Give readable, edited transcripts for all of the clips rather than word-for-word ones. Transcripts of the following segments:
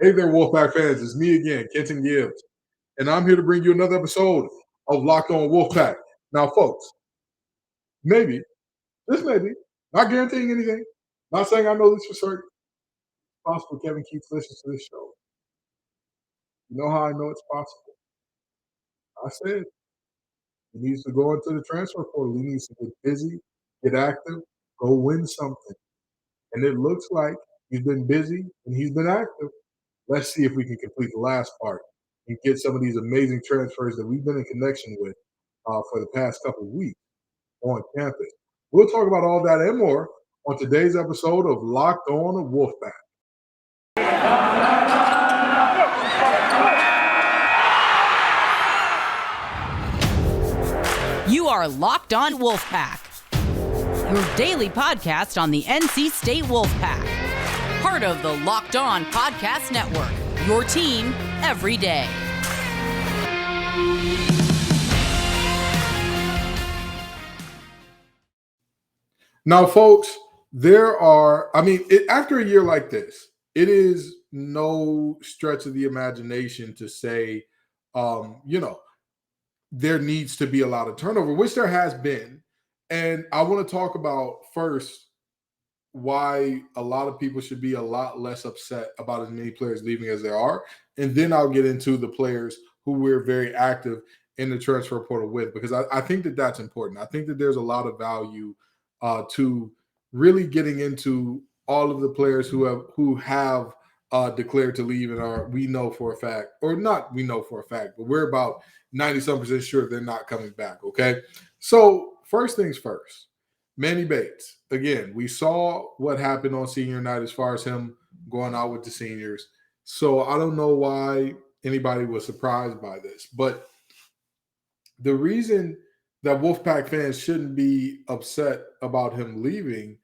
Hey there, Wolfpack fans. It's me again, Kenton, and I'm here to bring you another episode of Locked On Wolfpack. Now, folks, maybe, just maybe, not guaranteeing anything, not saying I know this for certain. It's possible Kevin Keatts listens to this show. You know how I know it's possible? I said he needs to go into the transfer portal. He needs to get busy, get active, go win something. And it looks like he's been busy and he's been active. Let's see if we can complete the last part and get some of these amazing transfers that we've been in connection with for the past couple of weeks on campus. We'll talk about all that and more on today's episode of Locked On Wolfpack. You are Locked On Wolfpack, your daily podcast on the NC State Wolfpack. Part of the Locked On Podcast Network, your team every day. Now, folks, after a year like this, it is no stretch of the imagination to say, there needs to be a lot of turnover, which there has been. And I want to talk about first why a lot of people should be a lot less upset about as many players leaving as there are. And then I'll get into the players who we're very active in the transfer portal with, because I think that that's important. I think that there's a lot of value to really getting into all of the players who have declared to leave and are, we know for a fact, or not we know for a fact, but we're about 90-some% sure they're not coming back, okay? So first things first, Manny Bates. Again, we saw what happened on senior night as far as him going out with the seniors. So I don't know why anybody was surprised by this, but the reason that Wolfpack fans shouldn't be upset about him leaving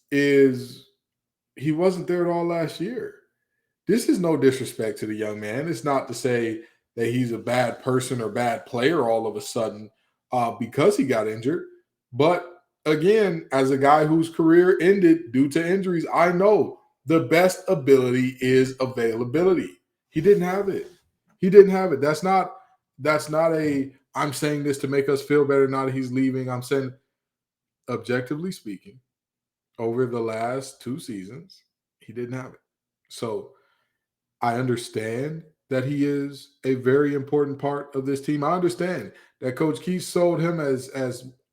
is he wasn't there at all last year. This is no disrespect to the young man. It's not to say that he's a bad person or bad player all of a sudden because he got injured. But again, as a guy whose career ended due to injuries, I know the best ability is availability. He didn't have it. He didn't have it. That's not a I'm saying this to make us feel better now that he's leaving. I'm saying, objectively speaking, over the last 2 seasons, he didn't have it. So I understand that he is a very important part of this team. I understand that Coach Keatts sold him as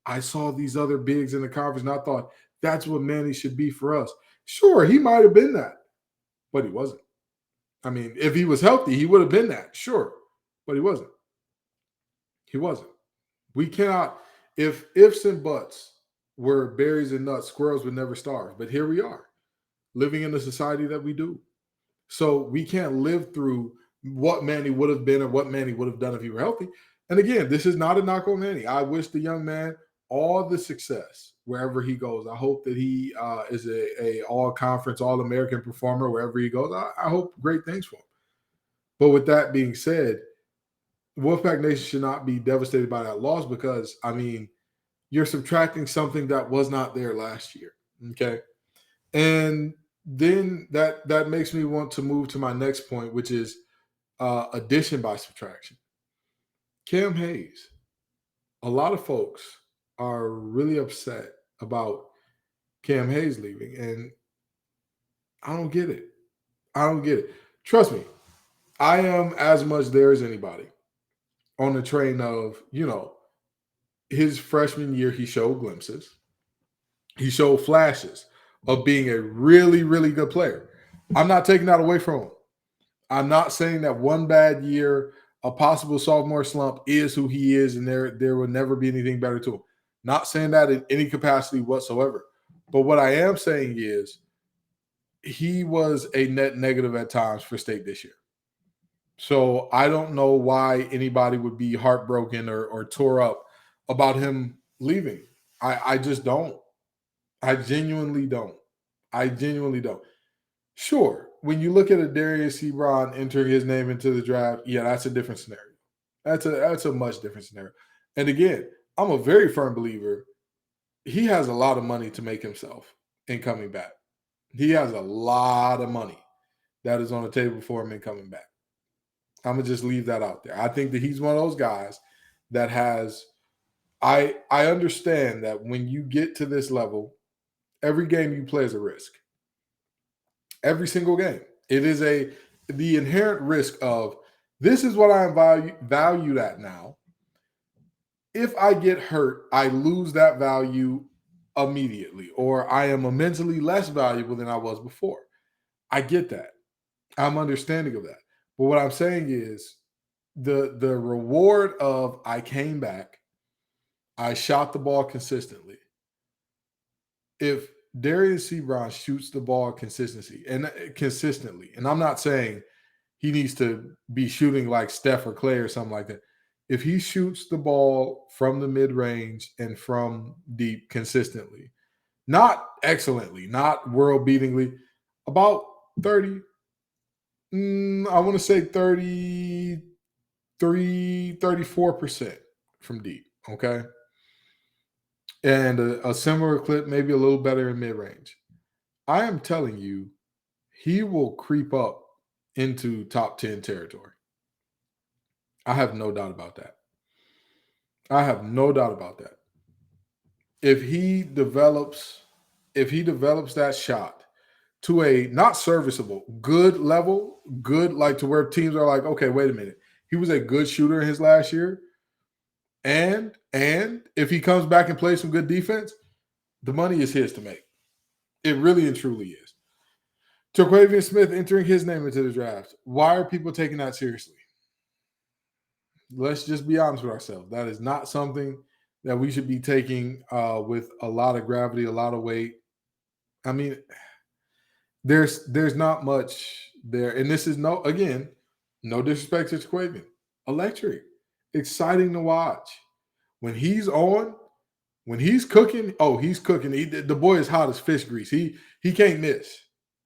I saw these other bigs in the conference, and I thought that's what Manny should be for us. Sure, he might have been that, but he wasn't. I mean, if he was healthy, he would have been that, sure, but he wasn't. He wasn't. We cannot, if ifs and buts were berries and nuts, squirrels would never starve. But here we are, living in the society that we do. So we can't live through what Manny would have been or what Manny would have done if he were healthy. And again, this is not a knock on Manny. I wish the young man all the success wherever he goes. I hope that he is a all-conference, all-American performer wherever he goes. I hope great things for him. But with that being said, Wolfpack Nation should not be devastated by that loss because, I mean, you're subtracting something that was not there last year, okay? And then that makes me want to move to my next point, which is addition by subtraction. Cam Hayes. A lot of folks are really upset about Cam Hayes leaving, and I don't get it. I don't get it. Trust me, I am as much there as anybody on the train of, his freshman year, he showed glimpses. He showed flashes of being a really, really good player. I'm not taking that away from him. I'm not saying that one bad year, a possible sophomore slump is who he is, and there will never be anything better to him. Not saying that in any capacity whatsoever. But what I am saying is he was a net negative at times for State this year. So I don't know why anybody would be heartbroken or tore up about him leaving. I just don't. I genuinely don't. Sure, when you look at a Darius Ebron entering his name into the draft, yeah, that's a different scenario. That's a much different scenario. And again, I'm a very firm believer he has a lot of money to make himself in coming back. He has a lot of money. that is on the table for him in coming back. I'm gonna just leave that out there. I think that he's one of those guys that has. I understand that when you get to this level, every game you play is a risk. Every single game, it is the inherent risk of this is what I am valued at now. If I get hurt, I lose that value immediately, or I am immensely less valuable than I was before. I get that. I'm understanding of that. But what I'm saying is the reward of I came back, I shot the ball consistently. If Darian Sebron shoots the ball consistently, and I'm not saying he needs to be shooting like Steph or Clay or something like that. If he shoots the ball from the mid-range and from deep consistently, not excellently, not world-beatingly, about 30, I want to say 33, 34% from deep, okay? And a similar clip, maybe a little better in mid-range. I am telling you, he will creep up into top 10 territory. I have no doubt about that. I have no doubt about that. If he develops that shot to a not serviceable, good level, good like to where teams are like, okay, wait a minute. He was a good shooter in his last year. And if he comes back and plays some good defense, the money is his to make. It really and truly is. Terquavion Smith entering his name into the draft. Why are people taking that seriously? Let's just be honest with ourselves. That is not something that we should be taking with a lot of gravity, a lot of weight. I mean, there's not much there. And this is no disrespect to Terquavion. Electric. Exciting to watch. When he's on, when he's cooking, he's cooking. The boy is hot as fish grease. He can't miss.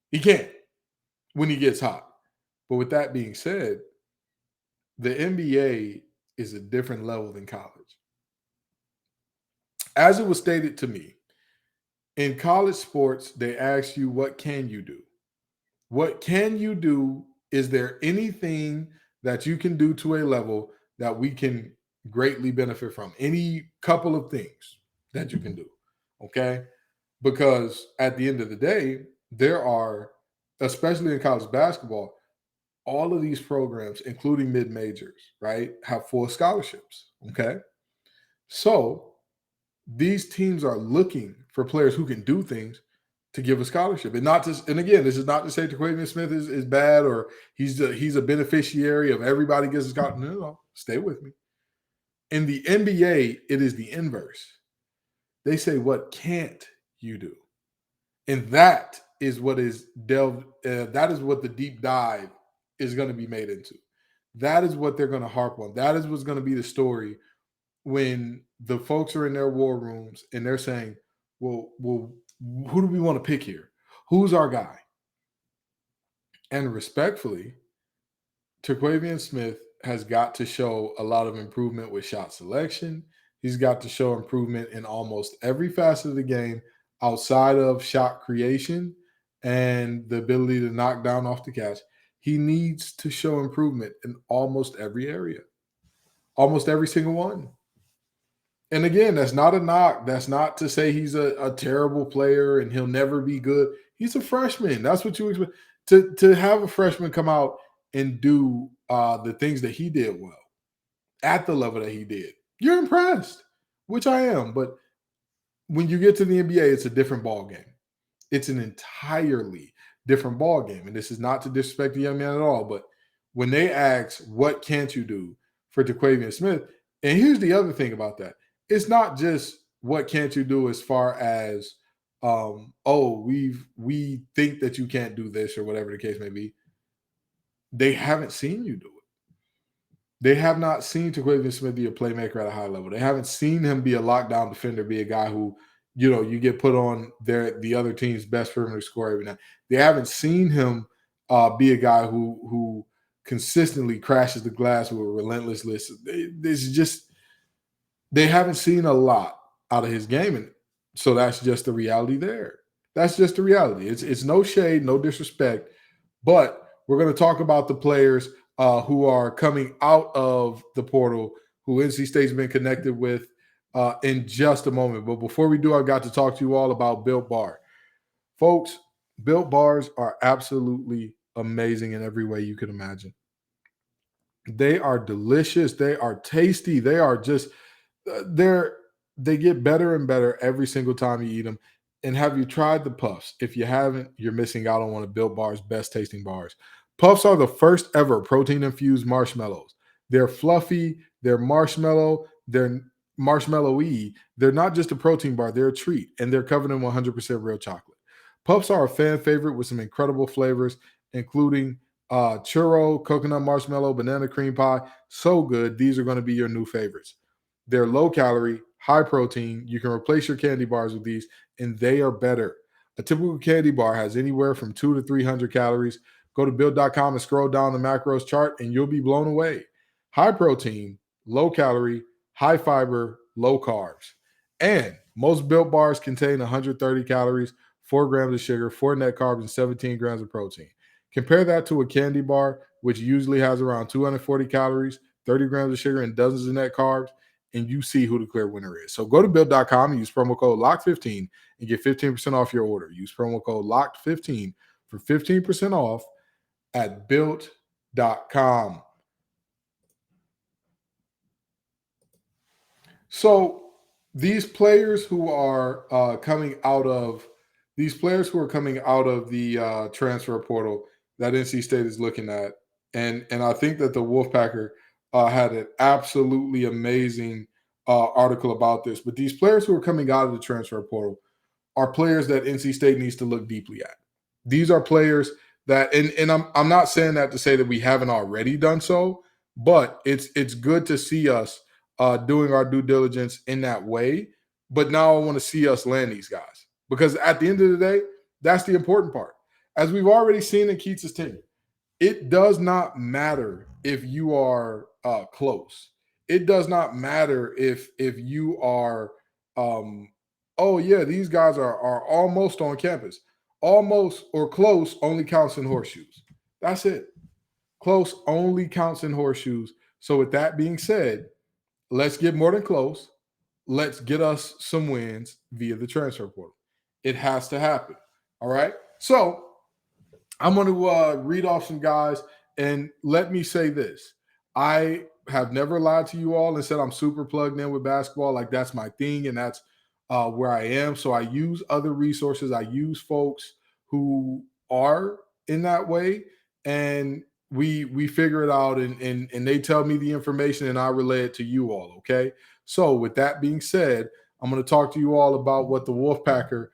He can't when he gets hot. But with that being said, the NBA is a different level than college. As it was stated to me, in college sports, they ask you, what can you do? What can you do? Is there anything that you can do to a level that we can greatly benefit from? Any couple of things that you can do, okay? Because at the end of the day, there are, especially in college basketball, all of these programs, including mid-majors, right, have full scholarships, okay? So these teams are looking for players who can do things to give a scholarship. And again, this is not to say Terquavion Smith is bad or he's a beneficiary of everybody gets a scholarship. No, stay with me. In the NBA, it is the inverse. They say, what can't you do? And that is what is that is what the deep dive is going to be made into. That is what they're going to harp on. That is what's going to be the story when the folks are in their war rooms and they're saying, well, who do we want to pick here? Who's our guy? And respectfully, Terquavion Smith has got to show a lot of improvement with shot selection. He's got to show improvement in almost every facet of the game outside of shot creation and the ability to knock down off the catch. He needs to show improvement in almost every area, almost every single one. And again, that's not a knock. That's not to say he's a terrible player and he'll never be good. He's a freshman. That's what you expect. To have a freshman come out and do the things that he did well at the level that he did, you're impressed, which I am. But when you get to the NBA, it's a different ball game. It's an entirely different ball game. And this is not to disrespect the young man at all, but when they ask, what can't you do for Terquavion Smith? And here's the other thing about that. It's not just what can't you do as far as, we think that you can't do this or whatever the case may be. They haven't seen you do it. They have not seen Terquavion Smith be a playmaker at a high level. They haven't seen him be a lockdown defender, be a guy who, you get put on the other team's best perimeter scorer every night. They haven't seen him be a guy who consistently crashes the glass with a relentless list. They haven't seen a lot out of his game, and so that's just the reality there. That's just the reality. It's no shade, no disrespect, but we're going to talk about the players who are coming out of the portal, who NC State's been connected with in just a moment. But before we do, I've got to talk to you all about Built Bar. Folks, Built Bars are absolutely amazing in every way you can imagine. They are delicious. They are tasty. They are just they get better and better every single time you eat them. And have you tried the Puffs? If you haven't, you're missing out on one of Built Bar's best tasting bars. Puffs are the first ever protein infused marshmallows. They're fluffy, they're marshmallow, they're marshmallowy. They're not just a protein bar, they're a treat, and they're covered in 100% real chocolate. Puffs are a fan favorite with some incredible flavors, including churro, coconut marshmallow, banana cream pie. So good. These are going to be your new favorites. They're low calorie, high protein. You can replace your candy bars with these, and they are better. A typical candy bar has anywhere from 200 to 300 calories. Go to build.com and scroll down the macros chart, and you'll be blown away. High protein, low calorie, high fiber, low carbs. And most built bars contain 130 calories, 4 grams of sugar, 4 net carbs, and 17 grams of protein. Compare that to a candy bar, which usually has around 240 calories, 30 grams of sugar, and dozens of net carbs, and you see who the clear winner is. So go to build.com and use promo code LOCK15 and get 15% off your order. Use promo code LOCK15 for 15% off at build.com. So these players who are coming out of the transfer portal that NC State is looking at, and I think that the Wolfpacker had an absolutely amazing article about this. But these players who are coming out of the transfer portal are players that NC State needs to look deeply at. These are players that, and I'm not saying that to say that we haven't already done so, but it's good to see us doing our due diligence in that way. But now I want to see us land these guys, because at the end of the day, that's the important part. As we've already seen in Keatts' tenure, it does not matter if you are close. It does not matter if you are, oh yeah, these guys are almost on campus. Almost or close only counts in horseshoes. That's it. Close only counts in horseshoes. So with that being said, let's get more than close. Let's get us some wins via the transfer portal. It has to happen. All right. So I'm going to read off some guys, and let me say this. I have never lied to you all and said I'm super plugged in with basketball. Like, that's my thing, and that's where I am. So I use other resources. I use folks who are in that way, and we figure it out, and they tell me the information, and I relay it to you all. Okay. So with that being said, I'm going to talk to you all about what the Wolfpacker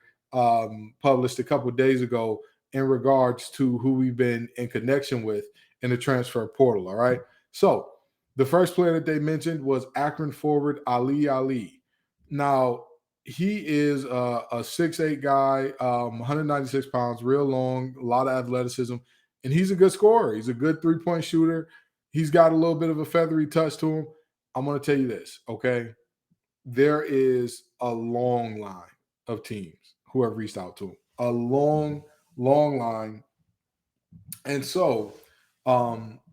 published a couple of days ago in regards to who we've been in connection with in the transfer portal. All right. So the first player that they mentioned was Akron forward Ali. Now, he is a 6'8" guy, 196 pounds, real long, a lot of athleticism, and he's a good scorer. He's a good three-point shooter. He's got a little bit of a feathery touch to him. I'm going to tell you this, okay? There is a long line of teams who have reached out to him. A long line. And so,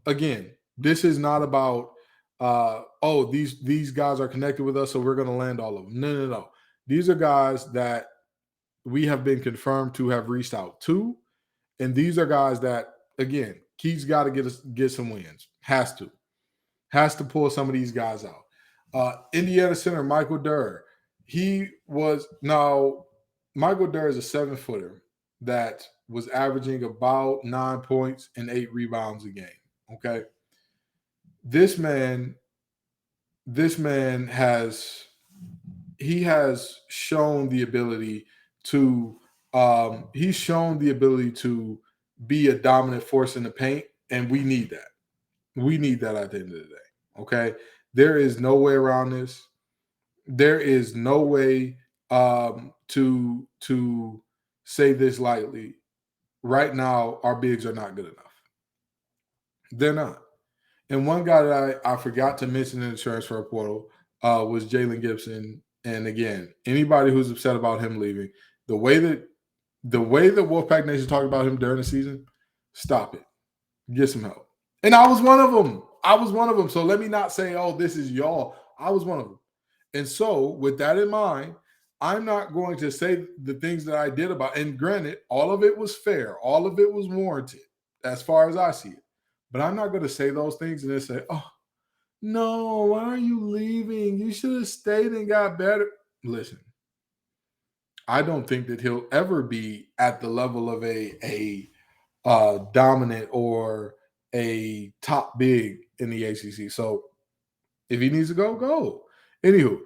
again, this is not about, these guys are connected with us, so we're going to land all of them. No. These are guys that we have been confirmed to have reached out to. And these are guys that, again, Keatts got to get some wins. Has to pull some of these guys out. Indiana center Michael Durr. Michael Durr is a 7-footer that was averaging about 9 points and 8 rebounds a game. Okay. This man has shown the ability to be a dominant force in the paint, and we need that. We need that at the end of the day. Okay. There is no way around this. There is no way to say this lightly. Right now, our bigs are not good enough. They're not. And one guy that I forgot to mention in the transfer portal was Jalen Gibson. And again, anybody who's upset about him leaving, the way that Wolfpack Nation talked about him during the season, stop it. Get some help. And I was one of them. I was one of them. So let me not say, oh, this is y'all. I was one of them. And so, with that in mind, I'm not going to say the things that I did about. And granted, all of it was fair. All of it was warranted, as far as I see it. But I'm not going to say those things and then say, oh, no, why are you leaving? You should have stayed and got better. Listen, I don't think that he'll ever be at the level of a dominant or a top big in the ACC. So if he needs to go, go. Anywho,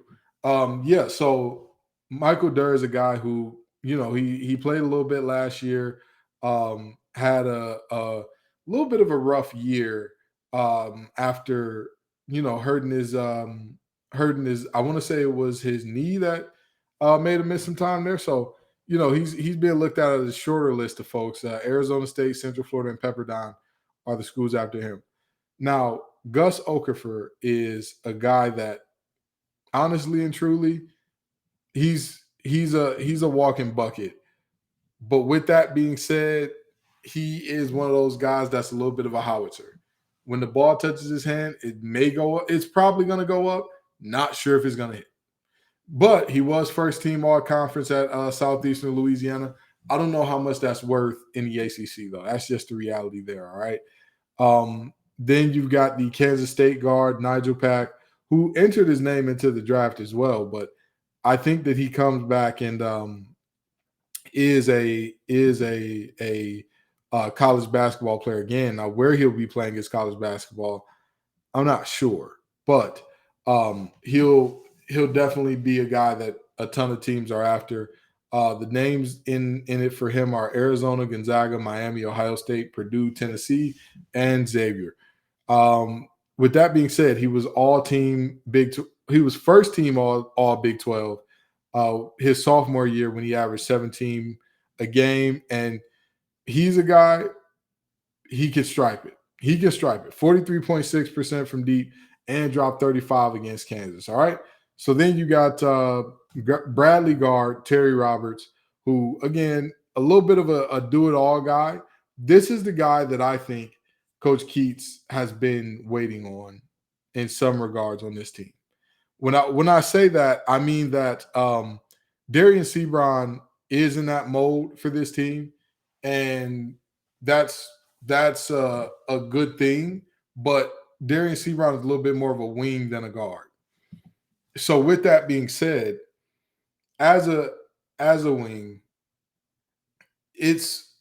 yeah. So Michael Durr is a guy who, he played a little bit last year, had a little bit of a rough year after hurting his. I want to say it was his knee that made him miss some time there. So he's being looked at as a shorter list of folks. Arizona State, Central Florida, and Pepperdine are the schools after him. Now, Gus Okafor is a guy that, honestly and truly, he's a walking bucket. But with that being said, he is one of those guys that's a little bit of a howitzer. When the ball touches his hand, it may go up. It's probably going to go up. Not sure if it's going to hit. But he was first team all conference at Southeastern Louisiana. I don't know how much that's worth in the ACC, though. That's just the reality there, all right? Then you've got the Kansas State guard, Nigel Pack, who entered his name into the draft as well. But I think that he comes back and is a college basketball player again. Now, where he'll be playing his college basketball, I'm not sure. But he'll definitely be a guy that a ton of teams are after. The names in it for him are Arizona, Gonzaga, Miami, Ohio State, Purdue, Tennessee, and Xavier. With that being said, he was all team he was first team all Big 12 his sophomore year when he averaged 17 a game, and he's a guy, he can stripe it. He can stripe it. 43.6% from deep and dropped 35 against Kansas. All right. So then you got Bradley guard, Terry Roberts, who, again, a little bit of a do-it-all guy. This is the guy that I think Coach Keatts has been waiting on in some regards on this team. When I say that, I mean that Darian Sebron is in that mode for this team, and that's a good thing. But Darian Sebron is a little bit more of a wing than a guard. So with that being said, as a wing, it's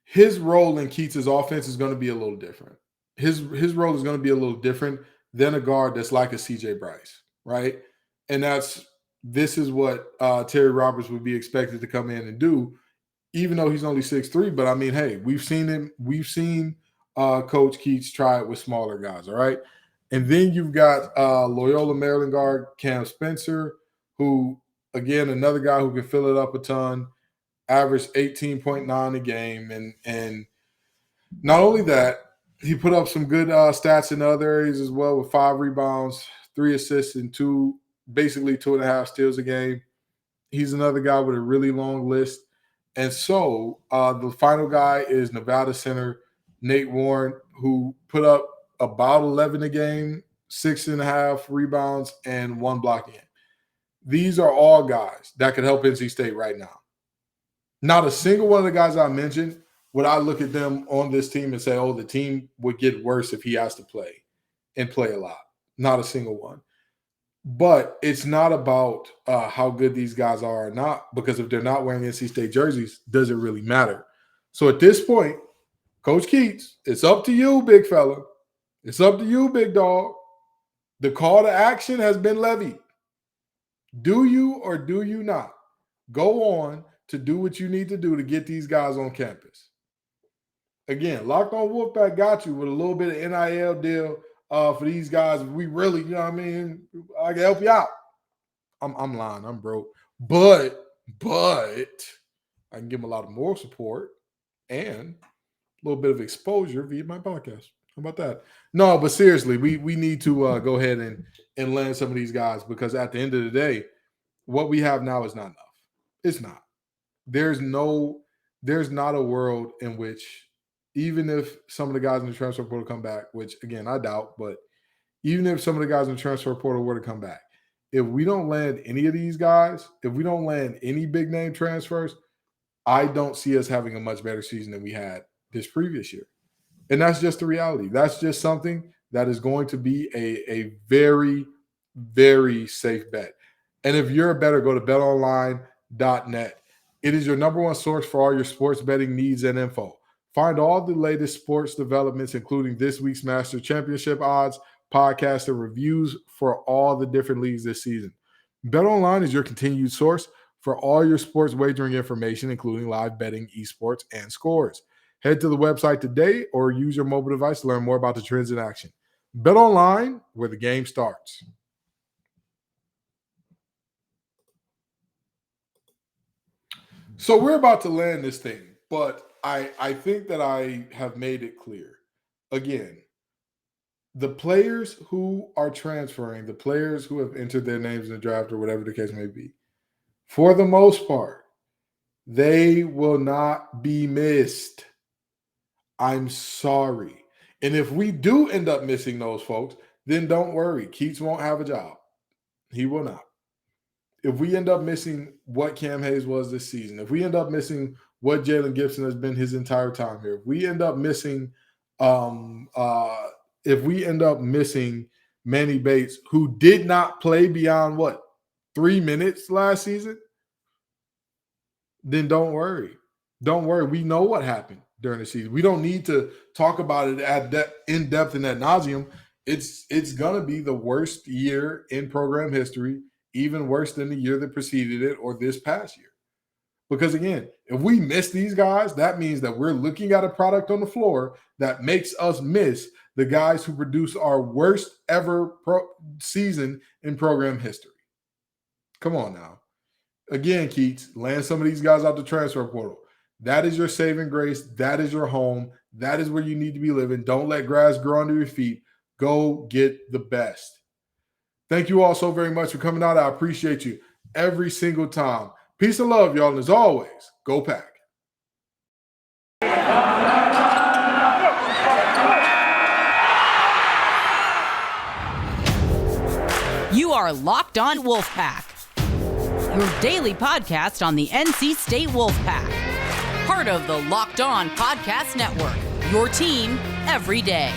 his role in Keatts' offense is going to be a little different. His role is going to be a little different than a guard that's like a CJ Bryce, right? And this is what Terry Roberts would be expected to come in and do, even though he's only 6'3". But I mean, hey, we've seen Coach Keatts try it with smaller guys, all right? And then you've got Loyola Maryland guard Cam Spencer, who, again, another guy who can fill it up a ton, averaged 18.9 a game. And not only that, he put up some good stats in other areas as well, with 5 rebounds, 3 assists, and basically 2.5 steals a game. He's another guy with a really long list. And so the final guy is Nevada center Nate Warren, who put up about 11 a game, 6.5 rebounds, and 1 block in. These are all guys that could help NC State right now. Not a single one of the guys I mentioned would I look at them on this team and say, oh, the team would get worse if he has to play and play a lot. Not a single one. But it's not about how good these guys are or not, because if they're not wearing NC State jerseys, does it really matter? So at this point, Coach Keatts, it's up to you, big fella. It's up to you, big dog. The call to action has been levied. Do you or do you not go on to do what you need to do to get these guys on campus? Again, Locked On Wolfpack got you with a little bit of NIL deal for these guys. We really, you know what I mean? I can help you out. I'm lying. I'm broke. But I can give them a lot of moral support and a little bit of exposure via my podcast. How about that? No, but seriously, we need to go ahead and land some of these guys, because at the end of the day, what we have now is not enough. It's not. There's not a world in which even if some of the guys in the transfer portal come back, which again I doubt, but even if some of the guys in the transfer portal were to come back, if we don't land any of these guys, if we don't land any big name transfers, I don't see us having a much better season than we had this previous year. And that's just the reality. That's just something that is going to be a very, very safe bet. And if you're a bettor, go to betonline.net. It is your number one source for all your sports betting needs and info. Find all the latest sports developments, including this week's Master Championship odds, podcasts, and reviews for all the different leagues this season. BetOnline is your continued source for all your sports wagering information, including live betting, esports, and scores. Head to the website today or use your mobile device to learn more about the trends in action. BetOnline, where the game starts. So we're about to land this thing, but I think that I have made it clear. Again, the players who are transferring, the players who have entered their names in the draft or whatever the case may be, for the most part, they will not be missed. I'm sorry. And if we do end up missing those folks, then don't worry. Keatts won't have a job. He will not. If we end up missing what Cam Hayes was this season, if we end up missing what Jalen Gibson has been his entire time here, if we end up missing Manny Bates, who did not play beyond 3 minutes last season, then don't worry. Don't worry. We know what happened during the season. We don't need to talk about it in depth and ad nauseum. It's going to be the worst year in program history, even worse than the year that preceded it or this past year. Because again, if we miss these guys, that means that we're looking at a product on the floor that makes us miss the guys who produce our worst ever season in program history. Come on now. Again, Keatts, land some of these guys out the transfer portal. That is your saving grace. That is your home. That is where you need to be living. Don't let grass grow under your feet. Go get the best. Thank you all so very much for coming out. I appreciate you every single time. Peace and love, y'all. And as always, go Pack. You are Locked On Wolfpack, your daily podcast on the NC State Wolfpack, part of the Locked On Podcast Network, your team every day.